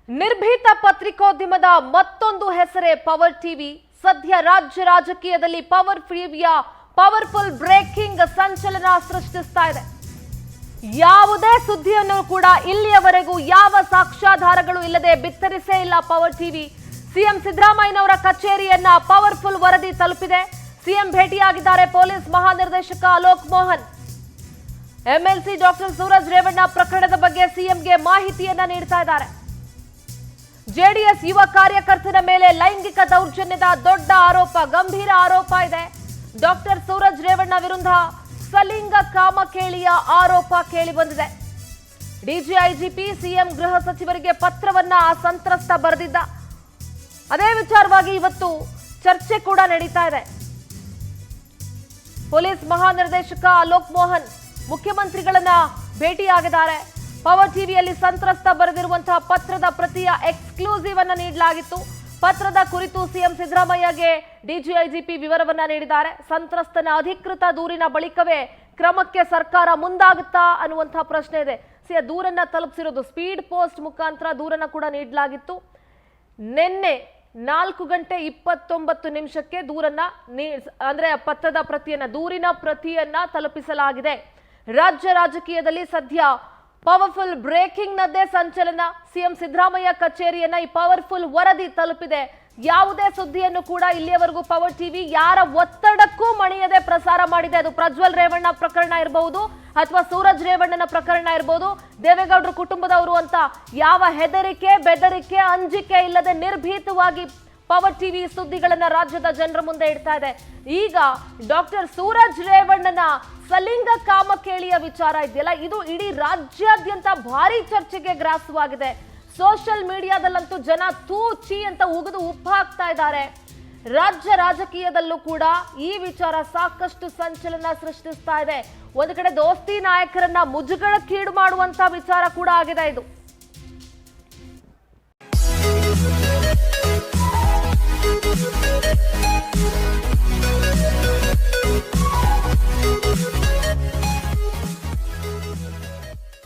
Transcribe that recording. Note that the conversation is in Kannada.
ನಿರ್ಭೀತ ಪತ್ರಿಕೋದ್ಯಮದ ಮತ್ತೊಂದು ಹೆಸರೇ ಪವರ್ ಟಿವಿ. ಸದ್ಯ ರಾಜ್ಯ ರಾಜಕೀಯದಲ್ಲಿ ಪವರ್ ಟಿವಿಯ ಪವರ್ಫುಲ್ ಬ್ರೇಕಿಂಗ್ ಸಂಚಲನ ಸೃಷ್ಟಿಸ್ತಾ ಇದೆ. ಯಾವುದೇ ಸುದ್ದಿಯನ್ನು ಕೂಡ ಇಲ್ಲಿಯವರೆಗೂ ಯಾವ ಸಾಕ್ಷ್ಯಾಧಾರಗಳು ಇಲ್ಲದೆ ಬಿತ್ತರಿಸೇ ಇಲ್ಲ ಪವರ್ ಟಿವಿ. ಸಿಎಂ ಸಿದ್ದರಾಮಯ್ಯನವರ ಕಚೇರಿಯನ್ನ ಪವರ್ಫುಲ್ ವರದಿ ತಲುಪಿದೆ. ಸಿಎಂ ಭೇಟಿಯಾಗಿದ್ದಾರೆ ಪೊಲೀಸ್ ಮಹಾನಿರ್ದೇಶಕ ಅಲೋಕ್ ಮೋಹನ್. ಎಂಎಲ್ಸಿ ಡಾಕ್ಟರ್ ಸೂರಜ್ ರೇವಣ್ಣ ಪ್ರಕರಣದ ಬಗ್ಗೆ ಸಿಎಂಗೆ ಮಾಹಿತಿಯನ್ನ ನೀಡ್ತಾ ಇದ್ದಾರೆ. ಜೆಡಿಎಸ್ ಯುವ ಕಾರ್ಯಕರ್ತನ ಮೇಲೆ ಲೈಂಗಿಕ ದೌರ್ಜನ್ಯದ ದೊಡ್ಡ ಆರೋಪ, ಗಂಭೀರ ಆರೋಪ ಇದೆ. ಡಾಕ್ಟರ್ ಸೂರಜ್ ರೇವಣ್ಣ ವಿರುದ್ಧ ಸಲಿಂಗ ಕಾಮಕೇಳಿಯ ಆರೋಪ ಕೇಳಿ ಬಂದಿದೆ. ಡಿಜಿಐಜಿಪಿ ಸಿಎಂ ಗೃಹ ಸಚಿವರಿಗೆ ಪತ್ರವನ್ನ ಆ ಸಂತ್ರಸ್ತ ಬರೆದಿದ್ದ. ಅದೇ ವಿಚಾರವಾಗಿ ಇವತ್ತು ಚರ್ಚೆ ಕೂಡ ನಡೀತಾ ಇದೆ. ಪೊಲೀಸ್ ಮಹಾನಿರ್ದೇಶಕ ಅಲೋಕ್ ಮೋಹನ್ ಮುಖ್ಯಮಂತ್ರಿಗಳನ್ನ ಭೇಟಿಯಾಗಿದ್ದಾರೆ. ಪವರ್ ಟಿವಿಯಲ್ಲಿ ಸಂತ್ರಸ್ತ ಬರೆದಿರುವಂತಹ ಪತ್ರದ ಪ್ರತಿಯ ಎಕ್ಸ್ಕ್ಲೂಸಿವ್ ಅನ್ನ ನೀಡಲಾಗಿತ್ತು. ಪತ್ರದ ಕುರಿತು ಸಿಎಂ ಸಿದ್ದರಾಮಯ್ಯಗೆ ಡಿಜಿಐಜಿಪಿ ವಿವರವನ್ನ ನೀಡಿದ್ದಾರೆ. ಸಂತ್ರಸ್ತನ ಅಧಿಕೃತ ದೂರಿನ ಬಳಿಕವೇ ಕ್ರಮಕ್ಕೆ ಸರ್ಕಾರ ಮುಂದಾಗುತ್ತಾ ಅನ್ನುವಂತಹ ಪ್ರಶ್ನೆ ಇದೆ. ದೂರನ್ನ ತಲುಪಿಸಿರೋದು ಸ್ಪೀಡ್ ಪೋಸ್ಟ್ ಮುಖಾಂತರ ದೂರನ್ನ ಕೂಡ ನೀಡಲಾಗಿತ್ತು. ನಿನ್ನೆ 4:29 ದೂರನ್ನ ಅಂದ್ರೆ ಪತ್ರದ ಪ್ರತಿಯನ್ನ ದೂರಿನ ಪ್ರತಿಯನ್ನ ತಲುಪಿಸಲಾಗಿದೆ. ರಾಜ್ಯ ರಾಜಕೀಯದಲ್ಲಿ ಸದ್ಯ ಪವರ್ಫುಲ್ ಬ್ರೇಕಿಂಗ್ ನದ್ದೇ ಸಂಚಲನ. ಸಿಎಂ ಸಿದ್ದರಾಮಯ್ಯ ಕಚೇರಿಯನ್ನ ಈ ಪವರ್ಫುಲ್ ವರದಿ ತಲುಪಿದೆ. ಯಾವುದೇ ಸುದ್ದಿಯನ್ನು ಕೂಡ ಇಲ್ಲಿಯವರೆಗೂ ಪವರ್ ಟಿವಿ ಯಾರ ಒತ್ತಡಕ್ಕೂ ಮಣಿಯದೆ ಪ್ರಸಾರ ಮಾಡಿದೆ. ಅದು ಪ್ರಜ್ವಲ್ ರೇವಣ್ಣ ಪ್ರಕರಣ ಇರಬಹುದು ಅಥವಾ ಸೂರಜ್ ರೇವಣ್ಣನ ಪ್ರಕರಣ ಇರಬಹುದು, ದೇವೇಗೌಡರ ಕುಟುಂಬದವರು ಅಂತ ಯಾವ ಹೆದರಿಕೆ ಬೆದರಿಕೆ ಅಂಜಿಕೆ ಇಲ್ಲದೆ ನಿರ್ಭೀತವಾಗಿ ಪವರ್ ಟಿವಿ ಸುದ್ದಿಗಳನ್ನ ರಾಜ್ಯದ ಜನರ ಮುಂದೆ ಇಡ್ತಾ ಇದೆ. ಈಗ ಡಾಕ್ಟರ್ ಸೂರಜ್ ರೇವಣ್ಣನ ಸಲಿಂಗ ಕಾಮಕೇಳಿಯ ವಿಚಾರ ಇದೆಯಲ್ಲ, ಇದು ಇಡೀ ರಾಜ್ಯಾದ್ಯಂತ ಭಾರಿ ಚರ್ಚೆಗೆ ಗ್ರಾಸವಾಗಿದೆ. ಸೋಷಿಯಲ್ ಮೀಡಿಯಾದಲ್ಲಂತೂ ಜನ ತೂ ಚೀ ಅಂತ ಉಗಿದು ಉಪ್ಪು ಹಾಕ್ತಾ ಇದ್ದಾರೆ. ರಾಜ್ಯ ರಾಜಕೀಯದಲ್ಲೂ ಕೂಡ ಈ ವಿಚಾರ ಸಾಕಷ್ಟು ಸಂಚಲನ ಸೃಷ್ಟಿಸ್ತಾ ಇದೆ. ಒಂದು ಕಡೆ ದೋಸ್ತಿ ನಾಯಕರನ್ನ ಮುಜುಗರಕ್ಕೀಡು ಮಾಡುವಂತ ವಿಚಾರ ಕೂಡ ಆಗಿದೆ ಇದು.